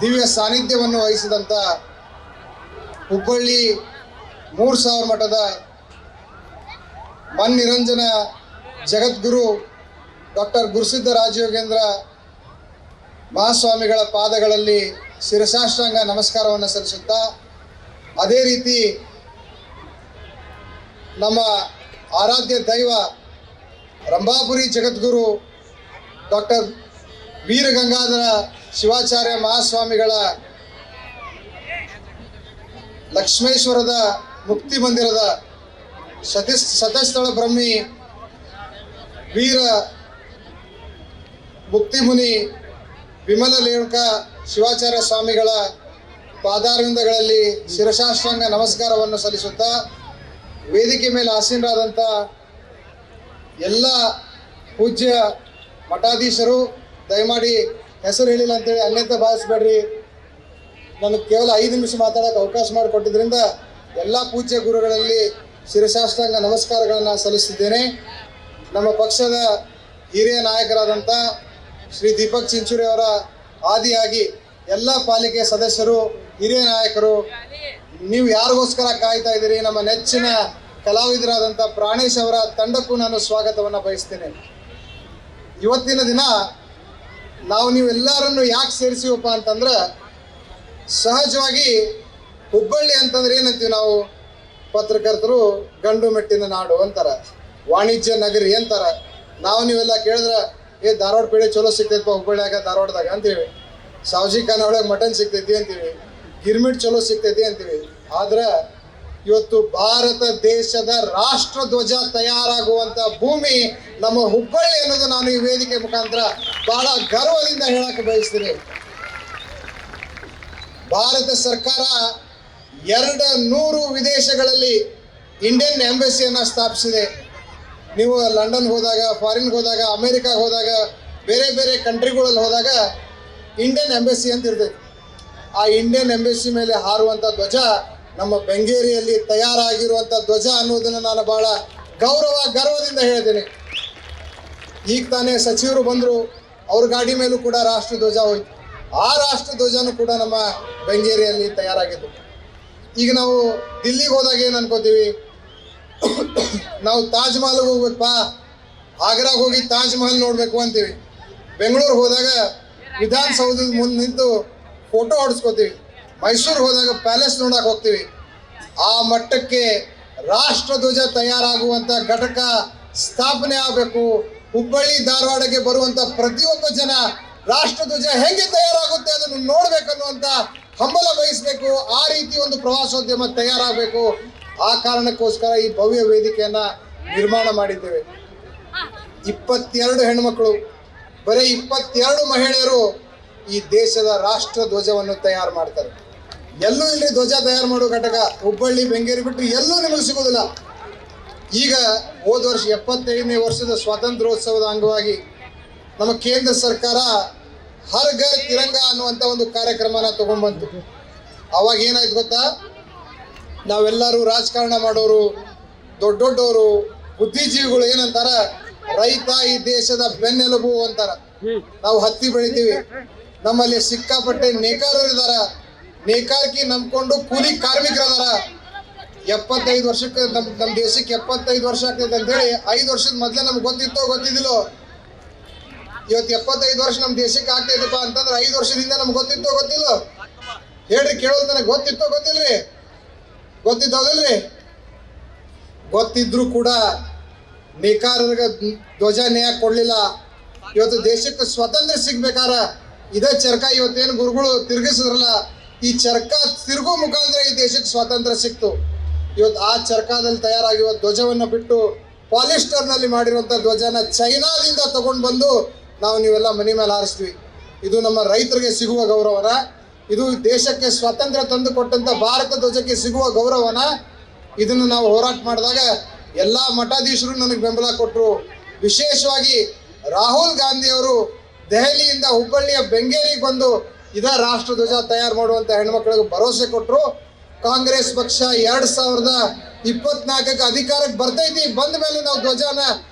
ದಿವ್ಯ ಸಾನ್ನಿಧ್ಯವನ್ನು ವಹಿಸಿದಂಥ ಹುಬ್ಬಳ್ಳಿ 3000 ಮಠದ ಮನ್ನಿರಂಜನ ಜಗದ್ಗುರು ಡಾಕ್ಟರ್ ಗುರುಸಿದ್ಧ ರಾಜಯೋಗೇಂದ್ರ ಮಹಾಸ್ವಾಮಿಗಳ ಪಾದಗಳಲ್ಲಿ ಶಿರಸಾಷ್ಟಾಂಗ ನಮಸ್ಕಾರವನ್ನು ಸಲ್ಲಿಸುತ್ತಾ, ಅದೇ ರೀತಿ ನಮ್ಮ ಆರಾಧ್ಯ ದೈವ ರಂಭಾಪುರಿ ಜಗದ್ಗುರು ಡಾಕ್ಟರ್ ವೀರಗಂಗಾಧರ ಶಿವಾಚಾರ್ಯ ಮಹಾಸ್ವಾಮಿಗಳ ಲಕ್ಷ್ಮೇಶ್ವರದ ಮುಕ್ತಿ ಮಂದಿರದ ಶತಸ್ಥಳ ಬ್ರಹ್ಮಿ ವೀರ ಮುಕ್ತಿಮುನಿ ವಿಮಲ ರೇಣುಕ ಶಿವಾಚಾರ್ಯ ಸ್ವಾಮಿಗಳ ಪಾದಾರವಿಂದಗಳಲ್ಲಿ ಶಿರಸಾಷ್ಟಾಂಗ ನಮಸ್ಕಾರವನ್ನು ಸಲ್ಲಿಸುತ್ತಾ, ವೇದಿಕೆ ಮೇಲೆ ಆಸೀನರಾದಂಥ ಎಲ್ಲ ಪೂಜ್ಯ ಮಠಾಧೀಶರು, ದಯಮಾಡಿ ಹೆಸರು ಹೇಳಿಲ್ಲ ಅಂತೇಳಿ ಅನ್ಯತೆ ಭಾವಿಸಬೇಡ್ರಿ. ನನಗೆ ಕೇವಲ 5 ನಿಮಿಷ ಮಾತಾಡೋಕ್ಕೆ ಅವಕಾಶ ಮಾಡಿಕೊಟ್ಟಿದ್ದರಿಂದ ಎಲ್ಲ ಪೂಜ್ಯ ಗುರುಗಳಲ್ಲಿ ಶಿರಸಾಷ್ಟಾಂಗ ನಮಸ್ಕಾರಗಳನ್ನು ಸಲ್ಲಿಸಿದ್ದೇನೆ. ನಮ್ಮ ಪಕ್ಷದ ಹಿರಿಯ ನಾಯಕರಾದಂಥ ಶ್ರೀ ದೀಪಕ್ ಚಿಂಚೋಳಿ ಅವರ ಆದಿಯಾಗಿ ಎಲ್ಲ ಪಾಲಿಕೆ ಸದಸ್ಯರು, ಹಿರಿಯ ನಾಯಕರು, ನೀವು ಯಾರಿಗೋಸ್ಕರ ಕಾಯ್ತಾ ಇದ್ದೀರಿ, ನಮ್ಮ ನೆಚ್ಚಿನ ಕಲಾವಿದರಾದಂಥ ಪ್ರಾಣೇಶ್ ಅವರ ತಂಡಕ್ಕೂ ನಾನು ಸ್ವಾಗತವನ್ನು ಬಯಸ್ತೇನೆ. ಇವತ್ತಿನ ದಿನ ನಾವು ನೀವೆಲ್ಲರನ್ನು ಯಾಕೆ ಸೇರಿಸಿವಪ್ಪ ಅಂತಂದ್ರೆ, ಸಹಜವಾಗಿ ಹುಬ್ಬಳ್ಳಿ ಅಂತಂದ್ರೆ ಏನಂತೀವಿ ನಾವು, ಪತ್ರಕರ್ತರು ಗಂಡು ಮೆಟ್ಟಿನ ನಾಡು ಅಂತಾರೆ, ವಾಣಿಜ್ಯ ನಗರಿ ಅಂತಾರೆ. ನಾವು ನೀವೆಲ್ಲ ಕೇಳಿದ್ರೆ ಧಾರವಾಡ ಪೇಡೆ ಚಲೋ ಸಿಗ್ತೈತಪ್ಪ ಹುಬ್ಬಳ್ಳಿಯಾಗ ಧಾರವಾಡದಾಗ ಅಂತೀವಿ, ಸಾವ್ಜಿ ಖಾನ ಒಳಗೆ ಮಟನ್ ಸಿಗ್ತೈತಿ ಅಂತೀವಿ, ಗಿರ್ಮಿಟ್ ಚಲೋ ಸಿಗ್ತೈತಿ ಅಂತೀವಿ. ಆದ್ರೆ ಇವತ್ತು ಭಾರತ ದೇಶದ ರಾಷ್ಟ್ರ ಧ್ವಜ ತಯಾರಾಗುವಂಥ ಭೂಮಿ ನಮ್ಮ ಹುಬ್ಬಳ್ಳಿ ಅನ್ನೋದು ನಾನು ಈ ವೇದಿಕೆ ಮುಖಾಂತರ ಬಹಳ ಗರ್ವದಿಂದ ಹೇಳಕ್ಕೆ ಬಯಸ್ತೀನಿ. ಭಾರತ ಸರ್ಕಾರ 200 ವಿದೇಶಗಳಲ್ಲಿ ಇಂಡಿಯನ್ ಎಂಬಸಿಯನ್ನು ಸ್ಥಾಪಿಸಿದೆ. ನೀವು ಲಂಡನ್ ಹೋದಾಗ, ಫಾರಿನ್ಗೆ ಹೋದಾಗ, ಅಮೇರಿಕಾಗೆ ಹೋದಾಗ, ಬೇರೆ ಬೇರೆ ಕಂಟ್ರಿಗಳಲ್ಲಿ ಹೋದಾಗ ಇಂಡಿಯನ್ ಎಂಬಸಿ ಅಂತ ಇರ್ತೈತಿ. ಆ ಇಂಡಿಯನ್ ಎಂಬಸಿ ಮೇಲೆ ಹಾರುವಂಥ ಧ್ವಜ ನಮ್ಮ ಬೆಂಗೇರಿಯಲ್ಲಿ ತಯಾರಾಗಿರುವಂಥ ಧ್ವಜ ಅನ್ನೋದನ್ನು ನಾನು ಬಹಳ ಗರ್ವದಿಂದ ಹೇಳ್ತೀನಿ. ಈಗ ತಾನೇ ಸಚಿವರು ಬಂದರು, ಅವ್ರ ಗಾಡಿ ಮೇಲೂ ಕೂಡ ರಾಷ್ಟ್ರ ಧ್ವಜ ಹೋಯ್ತು. ಆ ರಾಷ್ಟ್ರ ಧ್ವಜನೂ ಕೂಡ ನಮ್ಮ ಬೆಂಗೇರಿಯಲ್ಲಿ ತಯಾರಾಗಿತ್ತು. ಈಗ ನಾವು ದಿಲ್ಲಿಗೆ ಹೋದಾಗ ಏನು ಅನ್ಕೋತೀವಿ, ನಾವು ತಾಜ್ ಮಹಲ್ಗೆ ಹೋಗ್ಬೇಕಪ್ಪ, ಆಗ್ರಾಗೆ ಹೋಗಿ ತಾಜ್ ಮಹಲ್ ನೋಡಬೇಕು ಅಂತೀವಿ. ಬೆಂಗಳೂರು ಹೋದಾಗ ವಿಧಾನಸೌಧದ ಮುಂದೆ ನಿಂತು ಫೋಟೋ ಹೊಡ್ಸ್ಕೋತೀವಿ. ಮೈಸೂರು ಹೋದಾಗ ಪ್ಯಾಲೇಸ್ ನೋಡಕ್ಕೆ ಹೋಗ್ತೀವಿ. ಆ ಮಟ್ಟಕ್ಕೆ ರಾಷ್ಟ್ರ ಧ್ವಜ ತಯಾರಾಗುವಂಥ ಘಟಕ ಸ್ಥಾಪನೆ ಆಗಬೇಕು. ಹುಬ್ಬಳ್ಳಿ ಧಾರವಾಡಕ್ಕೆ ಬರುವಂಥ ಪ್ರತಿಯೊಬ್ಬ ಜನ ರಾಷ್ಟ್ರ ಧ್ವಜ ಹೇಗೆ ತಯಾರಾಗುತ್ತೆ ಅದನ್ನು ನೋಡಬೇಕನ್ನುವಂಥ ಹಂಬಲ ಬಯಸಬೇಕು. ಆ ರೀತಿ ಒಂದು ಪ್ರವಾಸೋದ್ಯಮ ತಯಾರಾಗಬೇಕು. ಆ ಕಾರಣಕ್ಕೋಸ್ಕರ ಈ ಭವ್ಯ ವೇದಿಕೆಯನ್ನು ನಿರ್ಮಾಣ ಮಾಡಿದ್ದೇವೆ. 22 ಹೆಣ್ಮಕ್ಳು, ಬರೀ 22 ಮಹಿಳೆಯರು ಈ ದೇಶದ ರಾಷ್ಟ್ರ ಧ್ವಜವನ್ನು ತಯಾರು ಮಾಡ್ತಾರೆ. ಎಲ್ಲೂ ಇಲ್ಲಿ ಧ್ವಜ ತಯಾರು ಮಾಡೋ ಘಟಕ ಹುಬ್ಬಳ್ಳಿ ಬೆಂಗೇರಿ ಬಿಟ್ಟು ಎಲ್ಲೂ ನಿಮಗೆ ಸಿಗೋದಿಲ್ಲ. ಈಗ ಹೋದ ವರ್ಷ 75ನೇ ವರ್ಷದ ಸ್ವಾತಂತ್ರ್ಯೋತ್ಸವದ ಅಂಗವಾಗಿ ನಮ್ಮ ಕೇಂದ್ರ ಸರ್ಕಾರ ಹರ್ ಘರ್ ತಿರಂಗ ಅನ್ನುವಂಥ ಒಂದು ಕಾರ್ಯಕ್ರಮನ ತಗೊಂಡ್ಬಂತು. ಅವಾಗ ಏನಾಯ್ತು ಗೊತ್ತಾ, ನಾವೆಲ್ಲರೂ ರಾಜಕಾರಣ ಮಾಡೋರು, ದೊಡ್ಡವರು, ಬುದ್ಧಿಜೀವಿಗಳು ಏನಂತಾರ, ರೈತ ಈ ದೇಶದ ಬೆನ್ನೆಲುಬು ಅಂತಾರ. ನಾವು ಹತ್ತಿ ಬೆಳಿತೀವಿ, ನಮ್ಮಲ್ಲಿ ಸಿಕ್ಕಾಪಟ್ಟೆ ನೇಕಾರರು ಇದಾರ, ನೇಕಾರಿಕೆ ನಂಬ್ಕೊಂಡು ಕೂಲಿ ಕಾರ್ಮಿಕರದಾರ. 75 ವರ್ಷಕ್ಕೆ ನಮ್ಮ ದೇಶಕ್ಕೆ 75 ವರ್ಷ ಆಗ್ತೈತೆ ಅಂತೇಳಿ 5 ವರ್ಷದ ಮೊದಲೇ ನಮ್ಗೆ ಗೊತ್ತಿದ್ದಿಲ್ಲೋ. ಇವತ್ತು 75 ವರ್ಷ ನಮ್ಮ ದೇಶಕ್ಕೆ ಆಗ್ತೈತಪ್ಪ ಅಂತಂದ್ರೆ 5 ವರ್ಷದಿಂದ ನಮ್ಗೆ ಗೊತ್ತಿಲ್ಲೋ ಹೇಳ್ರಿ, ಕೇಳೋದು ನನಗೆ ಗೊತ್ತಿಲ್ರಿ? ಗೊತ್ತಿದ್ದೋದಿಲ್ರಿ? ಗೊತ್ತಿದ್ರು ಕೂಡ ನೇಕಾರರಿಗೆ ಧ್ವಜ ನೇಯ ಕೊಡ್ಲಿಲ್ಲ. ಇವತ್ತು ದೇಶಕ್ಕೆ ಸ್ವಾತಂತ್ರ್ಯ ಸಿಗ್ಬೇಕಾರ ಇದೇ ಚರ್ಕ ಇವತ್ತೇನು ಗುರುಗಳು ತಿರುಗಿಸಿದ್ರಲ್ಲ, ಈ ಚರ್ಕ ತಿರುಗು ಮುಖಾಂತರ ಈ ದೇಶಕ್ಕೆ ಸ್ವಾತಂತ್ರ್ಯ ಸಿಕ್ತು. ಇವತ್ತು ಆ ಚರ್ಕಾದಲ್ಲಿ ತಯಾರಾಗಿರುವ ಧ್ವಜವನ್ನು ಬಿಟ್ಟು ಪಾಲಿಸ್ಟರ್ನಲ್ಲಿ ಮಾಡಿರುವಂಥ ಧ್ವಜನ ಚೈನಾದಿಂದ ತಗೊಂಡು ಬಂದು ನೀವೆಲ್ಲ ಮನೆ ಮೇಲೆ ಹಾರಿಸ್ತೀವಿ. ಇದು ನಮ್ಮ ರೈತರಿಗೆ ಸಿಗುವ ಗೌರವನ, ಇದು ದೇಶಕ್ಕೆ ಸ್ವಾತಂತ್ರ್ಯ ತಂದು ಕೊಟ್ಟಂಥ ಭಾರತ ಧ್ವಜಕ್ಕೆ ಸಿಗುವ ಗೌರವನ. ಇದನ್ನು ನಾವು ಹೋರಾಟ ಮಾಡಿದಾಗ ಎಲ್ಲ ಮಠಾಧೀಶರು ನನಗೆ ಬೆಂಬಲ ಕೊಟ್ಟರು. ವಿಶೇಷವಾಗಿ ರಾಹುಲ್ ಗಾಂಧಿ ಅವರು ದೆಹಲಿಯಿಂದ ಹುಬ್ಬಳ್ಳಿಯ ಬೆಂಗೇರಿಗೆ ಬಂದು ಇದ ರಾಷ್ಟ್ರ ಧ್ವಜ ತಯಾರು ಮಾಡುವಂಥ ಹೆಣ್ಮಕ್ಳಿಗೆ ಭರವಸೆ ಕೊಟ್ಟರು. ಕಾಂಗ್ರೆಸ್ ಪಕ್ಷ 2024ಕ್ಕೆ ಅಧಿಕಾರಕ್ಕೆ ಬರ್ತೈತಿ, ಬಂದ ಮೇಲೆ ನಾವು ಧ್ವಜನ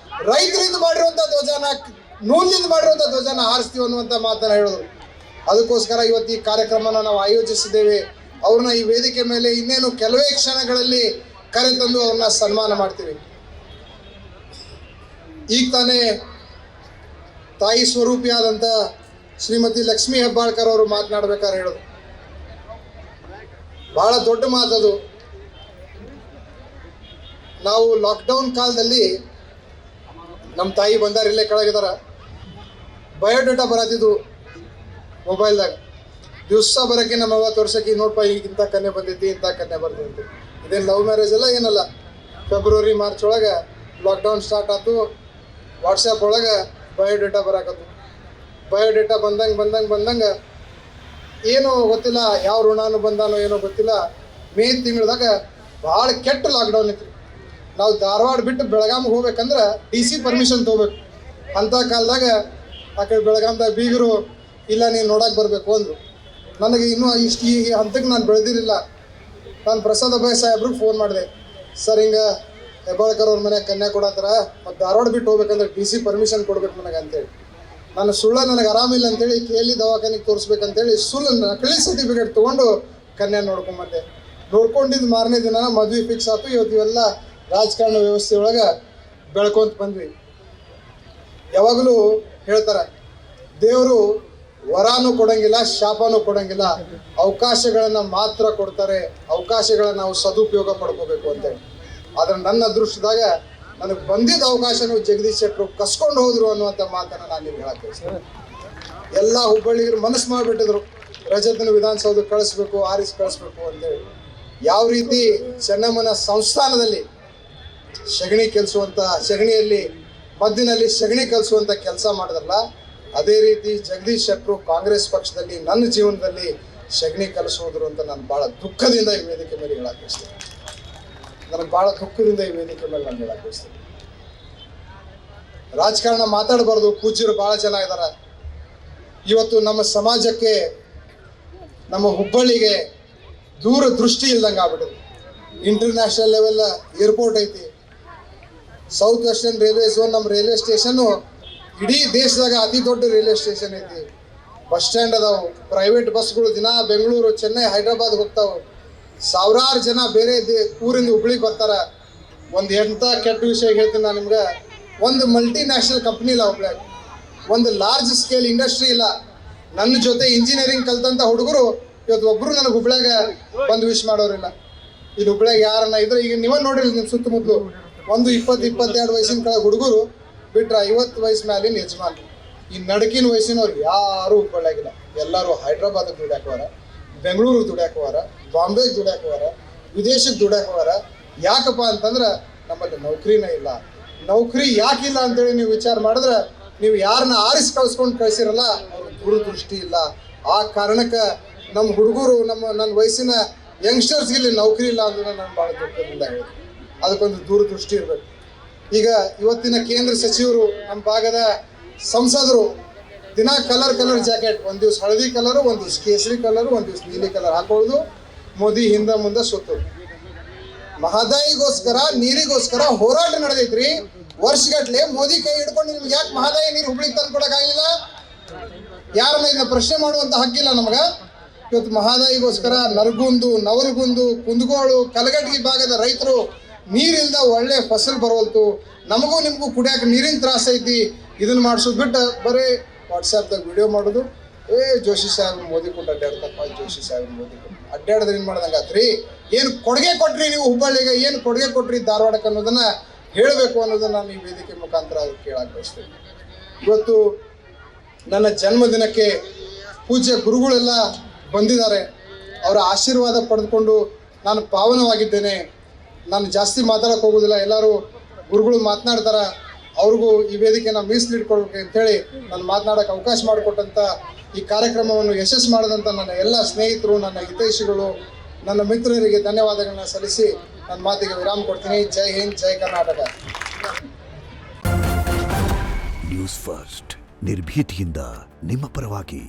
ರೈತರಿಂದ ಮಾಡಿರುವಂಥ ಧ್ವಜನ, ನೂಲಿನಿಂದ ಮಾಡಿರುವಂಥ ಧ್ವಜನ ಹಾರಿಸ್ತೀವಿ ಅನ್ನುವಂಥ ಮಾತನ್ನ ಹೇಳಿದ್ರು. ಅದಕ್ಕೋಸ್ಕರ ಇವತ್ತು ಈ ಕಾರ್ಯಕ್ರಮನ ನಾವು ಆಯೋಜಿಸಿದ್ದೇವೆ. ಅವ್ರನ್ನ ಈ ವೇದಿಕೆ ಮೇಲೆ ಇನ್ನೇನು ಕೆಲವೇ ಕ್ಷಣಗಳಲ್ಲಿ ಕರೆತಂದು ಅವ್ರನ್ನ ಸನ್ಮಾನ ಮಾಡ್ತೀವಿ. ಈಗ ತಾನೇ ತಾಯಿ ಸ್ವರೂಪಿಯಾದಂಥ ಶ್ರೀಮತಿ ಲಕ್ಷ್ಮೀ ಹೆಬ್ಬಾಳ್ಕರ್ ಅವರು ಮಾತನಾಡ್ಬೇಕಾದ್ರೆ ಹೇಳೋದು ಬಹಳ ದೊಡ್ಡ ಮಾತದು. ನಾವು ಲಾಕ್ಡೌನ್ ಕಾಲದಲ್ಲಿ ನಮ್ಮ ತಾಯಿ ಬಂದಾರ, ಇಲ್ಲೇ ಕೆಳಗಿದಾರ, ಬಯೋಡೇಟಾ ಬರತ್ತಿದ್ದು ಮೊಬೈಲ್ದಾಗ. ದಿವಸ ಬರೋಕ್ಕೆ ನಮ್ಮ ಅವ್ವ ತೋರ್ಸಕ್ಕೆ, ನೋಡ್ಪ ಈಗ ಇಂಥ ಕನ್ಯೆ ಬಂದೈತಿ, ಇಂಥ ಕನ್ಯೆ ಬರ್ತೈತಿ. ಇದೇನು ಲವ್ ಮ್ಯಾರೇಜ್ ಎಲ್ಲ ಏನಲ್ಲ. ಫೆಬ್ರವರಿ ಮಾರ್ಚ್ ಒಳಗೆ ಲಾಕ್ಡೌನ್ ಸ್ಟಾರ್ಟ್ ಆಯ್ತು. ವಾಟ್ಸಪ್ ಒಳಗೆ ಬಯೋಡೇಟಾ ಬರಾಕತ್ತು. ಬಯೋಡೇಟಾ ಬಂದಂಗೆ ಏನೋ ಗೊತ್ತಿಲ್ಲ, ಯಾವ ಋಣಾನು ಬಂದಾನೋ ಏನೋ ಗೊತ್ತಿಲ್ಲ. ಮೇ ತಿಂಗಳದಾಗ ಭಾಳ ಕೆಟ್ಟ ಲಾಕ್ಡೌನ್ ಐತ್ರಿ. ನಾವು ಧಾರವಾಡ ಬಿಟ್ಟು ಬೆಳಗಾವಿಗೆ ಹೋಗ್ಬೇಕಂದ್ರೆ DC ಪರ್ಮಿಷನ್ ತೊಗೋಬೇಕು. ಅಂಥ ಕಾಲದಾಗ ಆ ಕಡೆ ಬೆಳಗಾಂದಾಗ ಬೀಗರು ಇಲ್ಲ ನೀನು ನೋಡಕ್ಕೆ ಬರಬೇಕು ಅಂದರು. ನನಗೆ ಇನ್ನೂ ಇಷ್ಟು ಈ ಹಂತಕ್ಕೆ ನಾನು ಬೆಳೆದಿರಲಿಲ್ಲ. ನಾನು ಪ್ರಸಾದ್ ಅಭಯ್ ಸಾಹೇಬ್ರಿಗೆ ಫೋನ್ ಮಾಡಿದೆ, ಸರ್ ಹಿಂಗೆ ಹೆಬ್ಬಾಳ್ಕರ್ ಅವ್ರ ಮನೆಗೆ ಕನ್ಯಾ ಕೊಡತ್ತಾರ, ಮತ್ತು ಧಾರವಾಡ ಬಿಟ್ಟು ಹೋಗ್ಬೇಕಂದ್ರೆ DC ಪರ್ಮಿಷನ್ ಕೊಡ್ಬೇಕು ನನಗೆ ಅಂತೇಳಿ. ನಾನು ನನಗೆ ಆರಾಮಿಲ್ಲ ಅಂತೇಳಿ KLE ದವಾಖಾನಿಗೆ ತೋರಿಸ್ಬೇಕಂತೇಳಿ ನಕಲಿ ಸರ್ಟಿಫಿಕೇಟ್ ತೊಗೊಂಡು ಕನ್ಯಾ ನೋಡ್ಕೊಂಬಂದೆ. ನೋಡ್ಕೊಂಡಿದ್ದು ಮಾರನೇ ದಿನ ಮದುವೆ ಫಿಕ್ಸ್ ಆಯ್ತು. ಇವತ್ತು ಇವೆಲ್ಲ ರಾಜಕಾರಣ ವ್ಯವಸ್ಥೆ ಒಳಗೆ ಬೆಳ್ಕೊಂತ ಬಂದ್ವಿ. ಯಾವಾಗಲೂ ಹೇಳ್ತಾರೆ, ದೇವರು ವರಾನು ಕೊಡಂಗಿಲ್ಲ, ಶಾಪನೂ ಕೊಡಂಗಿಲ್ಲ, ಅವಕಾಶಗಳನ್ನು ಮಾತ್ರ ಕೊಡ್ತಾರೆ. ಅವಕಾಶಗಳನ್ನು ನಾವು ಸದುಪಯೋಗ ಪಡ್ಕೋಬೇಕು ಅಂತೇಳಿ. ಆದರೆ ನನ್ನ ಅದೃಷ್ಟದಾಗ ನನಗೆ ಬಂದಿದ್ದ ಅವಕಾಶನೂ ಜಗದೀಶ್ ಶೆಟ್ಟರು ಕಸ್ಕೊಂಡು ಹೋದ್ರು ಅನ್ನುವಂಥ ಮಾತನ್ನು ನಾನು ನಿಮ್ಗೆ ಹೇಳಕ್ಕೆ ಎಲ್ಲ ಹುಬ್ಬಳ್ಳಿಗರು ಮನಸ್ಸು ಮಾಡಿಬಿಟ್ಟಿದ್ರು, ರಜತನ ವಿಧಾನಸೌಧಕ್ಕೆ ಕಳಿಸ್ಬೇಕು, ಆರಿಸಿ ಕಳಿಸ್ಬೇಕು ಅಂತೇಳಿ. ಯಾವ ರೀತಿ ಚೆನ್ನಮ್ಮನ ಸಂಸ್ಥಾನದಲ್ಲಿ ಸಗಣಿಯಲ್ಲಿ ಮದ್ದಿನಲ್ಲಿ ಸಗಣಿ ಕಲಿಸುವಂಥ ಕೆಲಸ ಮಾಡಿದ್ರಲ್ಲ, ಅದೇ ರೀತಿ ಜಗದೀಶ್ ಶೆಟ್ಟರು ಕಾಂಗ್ರೆಸ್ ಪಕ್ಷದಲ್ಲಿ ನನ್ನ ಜೀವನದಲ್ಲಿ ಸಗಣಿ ಕಲಿಸೋದ್ರು ಅಂತ ನಾನು ಭಾಳ ದುಃಖದಿಂದ ಈ ವೇದಿಕೆ ಮೇಲೆ ಹೇಳಕ್ಕೆ ಬಯಸ್ತೇನೆ. ನನಗೆ ಭಾಳ ದುಃಖದಿಂದ ಈ ವೇದಿಕೆ ಮೇಲೆ ನಾನು ಹೇಳಕ್ಕೆ ಬಯಸ್ತೇನೆ. ರಾಜಕಾರಣ ಮಾತಾಡಬಾರ್ದು, ಪೂಜ್ಯರು ಭಾಳ ಜನ ಇದ್ದಾರೆ. ಇವತ್ತು ನಮ್ಮ ಸಮಾಜಕ್ಕೆ, ನಮ್ಮ ಹುಬ್ಬಳ್ಳಿಗೆ ದೂರದೃಷ್ಟಿ ಇಲ್ದಂಗೆ ಆಗ್ಬಿಟ್ಟಿದೆ. ಇಂಟರ್ನ್ಯಾಷನಲ್ ಲೆವೆಲ್ ಏರ್ಪೋರ್ಟ್ ಐತಿ, ಸೌತ್ ವೆಸ್ಟರ್ನ್ ರೈಲ್ವೆ ಝೋನ್ ನಮ್ಮ ರೈಲ್ವೆ ಸ್ಟೇಷನ್ನು ಇಡೀ ದೇಶದಾಗ ಅತಿ ದೊಡ್ಡ ರೈಲ್ವೆ ಸ್ಟೇಷನ್ ಐತಿ. ಬಸ್ ಸ್ಟ್ಯಾಂಡ್ ಅದಾವು, ಪ್ರೈವೇಟ್ ಬಸ್ಗಳು ದಿನ ಬೆಂಗಳೂರು, ಚೆನ್ನೈ, ಹೈದ್ರಾಬಾದ್ ಹೋಗ್ತಾವೆ. ಸಾವಿರಾರು ಜನ ಬೇರೆ ಊರಿಂದ ಹುಬ್ಳಿಗೆ ಬರ್ತಾರೆ. ಒಂದು ಎಂಥ ಕೆಟ್ಟ ವಿಷಯ ಹೇಳ್ತೀನಿ ನಾನು ನಿಮ್ಗೆ, ಒಂದು ಮಲ್ಟಿನ್ಯಾಷನಲ್ ಕಂಪ್ನಿ ಇಲ್ಲ ಹುಬ್ಳ್ಯಾಗ, ಒಂದು ಲಾರ್ಜ್ ಸ್ಕೇಲ್ ಇಂಡಸ್ಟ್ರಿ ಇಲ್ಲ. ನನ್ನ ಜೊತೆ ಇಂಜಿನಿಯರಿಂಗ್ ಕಲ್ತಂಥ ಹುಡುಗರು ಇವತ್ತು ಒಬ್ಬರು ನನಗೆ ಹುಬ್ಳ್ಯಾಗ ಬಂದು ವಿಶ್ ಮಾಡೋರಿಲ್ಲ. ಇಲ್ಲಿ ಹುಬ್ಳ್ಯಾಗ ಯಾರನ್ನ ಇದ್ರೆ ಈಗ ನೀವೇ ನೋಡಿರಿ ನಿಮ್ಮ ಸುತ್ತಮುತ್ತಲು ಒಂದು 20-22 ವಯಸ್ಸಿನ ಕೆಳಗೆ ಹುಡುಗರು ಬಿಟ್ರೆ 50 ವಯಸ್ಸು ಮ್ಯಾಲಿನ ಯಜಮಾನ್ರು. ಈ ನಡಕಿನ ವಯಸ್ಸಿನವ್ರು ಯಾರೂ ಹುಬ್ಬಳ್ಳಿಯಾಗಿಲ್ಲ. ಎಲ್ಲರೂ ಹೈದ್ರಾಬಾದಿಗೆ ದುಡ್ಯಾಕ ಹೋಗಾರ, ಬೆಂಗಳೂರಿಗೆ ದುಡ್ಯಾಕ ಹೋಗಾರ, ಬಾಂಬೆಗೆ ದುಡ್ಯಾಕ ಹೋಗಾರ, ವಿದೇಶಕ್ಕೆ ದುಡ್ಯಾಕ ಹೋಗಾರ. ಯಾಕಪ್ಪ ಅಂತಂದ್ರೆ ನಮ್ಮಲ್ಲಿ ನೌಕರಿನೇ ಇಲ್ಲ. ನೌಕರಿ ಯಾಕಿಲ್ಲ ಅಂತೇಳಿ ನೀವು ವಿಚಾರ ಮಾಡಿದ್ರೆ, ನೀವು ಯಾರನ್ನ ಆರಿಸಿ ಕಳಿಸಿರಲ್ಲ ಅವ್ರಿಗೆ ದೂರದೃಷ್ಟಿ ಇಲ್ಲ. ಆ ಕಾರಣಕ್ಕೆ ನಮ್ಮ ಹುಡುಗರು, ನನ್ನ ವಯಸ್ಸಿನ ಯಂಗ್ಸ್ಟರ್ಸ್ಗೆ ಇಲ್ಲಿ ನೌಕರಿ ಇಲ್ಲ ಅಂದ್ರೆ ನಾನು ಭಾಳ ದುಃಖದಿಂದ ಹೇಳಿ. ಅದಕ್ಕೊಂದು ದೂರದೃಷ್ಟಿ ಇರಬೇಕು. ಈಗ ಇವತ್ತಿನ ಕೇಂದ್ರ ಸಚಿವರು, ನಮ್ಮ ಭಾಗದ ಸಂಸದರು ದಿನ ಕಲರ್ ಜಾಕೆಟ್, ಒಂದು ದಿವಸ ಹಳದಿ ಕಲರು, ಒಂದು ದಿವಸ ಕೇಸರಿ ಕಲರು, ಒಂದು ದಿವಸ ನೀಲಿ ಕಲರ್ ಹಾಕೊಳ್ಳೋದು, ಮೋದಿ ಹಿಂದೆ ಮುಂದೆ ಸುತ್ತೋದು. ಮಹದಾಯಿಗೋಸ್ಕರ, ನೀರಿಗೋಸ್ಕರ ಹೋರಾಟ ನಡೆದೈತ್ರಿ ವರ್ಷಗಟ್ಲೆ. ಮೋದಿ ಕೈ ಹಿಡ್ಕೊಂಡು ನಿಮ್ಗೆ ಯಾಕೆ ಮಹದಾಯಿ ನೀರು ಹುಬ್ಳಿಗೆ ತಂದು ಕೊಡೋಕ್ಕಾಗಲಿಲ್ಲ? ಯಾರನ್ನ ಇದನ್ನ ಪ್ರಶ್ನೆ ಮಾಡುವಂಥ ಹಕ್ಕಿಲ್ಲ ನಮ್ಗೆ. ಇವತ್ತು ಮಹದಾಯಿಗೋಸ್ಕರ ನರಗುಂದು, ನವಲಗುಂದು, ಕುಂದಗೋಳು, ಕಲಘಟಗಿ ಭಾಗದ ರೈತರು ನೀರಿಲ್ದ ಒಳ್ಳೆ ಫಸಲ್ ಬರೋಲ್ತು. ನಮಗೂ ನಿಮಗೂ ಕುಡಿಯೋಕೆ ನೀರಿನ ತ್ರಾಸ ಐತಿ. ಇದನ್ನ ಮಾಡಿಸೋದು ಬಿಟ್ಟು ಬರೀ ವಾಟ್ಸಪ್ದಾಗ ವಿಡಿಯೋ ಮಾಡೋದು. ಜೋಶಿ ಸಾಹೇಬ್ ಮೋದಿ ಕೊಟ್ಟು ಅಡ್ಡಾಡ್ತಪ್ಪ, ಜೋಶಿ ಸಾಹೇಬ್ ಮೋದಿ ಕೊಟ್ಟು ಅಡ್ಡಾಡಿದ್ರೆ ಏನು ಮಾಡ್ದಂಗೆ ಆತ್ರಿ? ಏನು ಕೊಡುಗೆ ಕೊಟ್ರಿ ನೀವು ಹುಬ್ಬಳ್ಳಿಗೆ, ಏನು ಕೊಡುಗೆ ಕೊಟ್ರಿ ಧಾರವಾಡಕ್ಕೆ ಅನ್ನೋದನ್ನ ಹೇಳಬೇಕು ಅನ್ನೋದನ್ನ ನಾನು ಈ ವೇದಿಕೆ ಮುಖಾಂತರ ಕೇಳಕ್ಕೆ ಬಯಸ್ತೇನೆ. ಇವತ್ತು ನನ್ನ ಜನ್ಮದಿನಕ್ಕೆ ಪೂಜ್ಯ ಗುರುಗಳೆಲ್ಲ ಬಂದಿದ್ದಾರೆ. ಅವರ ಆಶೀರ್ವಾದ ಪಡೆದುಕೊಂಡು ನಾನು ಪಾವನವಾಗಿದ್ದೇನೆ. ನಾನು ಜಾಸ್ತಿ ಮಾತಾಡೋಕೆ ಹೋಗೋದಿಲ್ಲ, ಎಲ್ಲರೂ ಗುರುಗಳು ಮಾತನಾಡ್ತಾರೆ, ಅವ್ರಿಗೂ ಈ ವೇದಿಕೆನ ಮೀಸಲಿಟ್ಕೊಳ್ಬೇಕು ಅಂತೇಳಿ ನಾನು ಮಾತನಾಡೋಕೆ ಅವಕಾಶ ಮಾಡಿಕೊಟ್ಟಂಥ ಈ ಕಾರ್ಯಕ್ರಮವನ್ನು ಯಶಸ್ಸು ಮಾಡಿದಂಥ ನನ್ನ ಎಲ್ಲ ಸ್ನೇಹಿತರು, ನನ್ನ ಹಿತೈಷಿಗಳು, ನನ್ನ ಮಿತ್ರರಿಗೆ ಧನ್ಯವಾದಗಳನ್ನ ಸಲ್ಲಿಸಿ ನನ್ನ ಮಾತಿಗೆ ವಿರಾಮ ಕೊಡ್ತೀನಿ. ಜೈ ಹಿಂದ್, ಜೈ ಕರ್ನಾಟಕ. ನ್ಯೂಸ್ ಫಸ್ಟ್, ನಿರ್ಭೀತಿಯಿಂದ ನಿಮ್ಮ ಪರವಾಗಿ.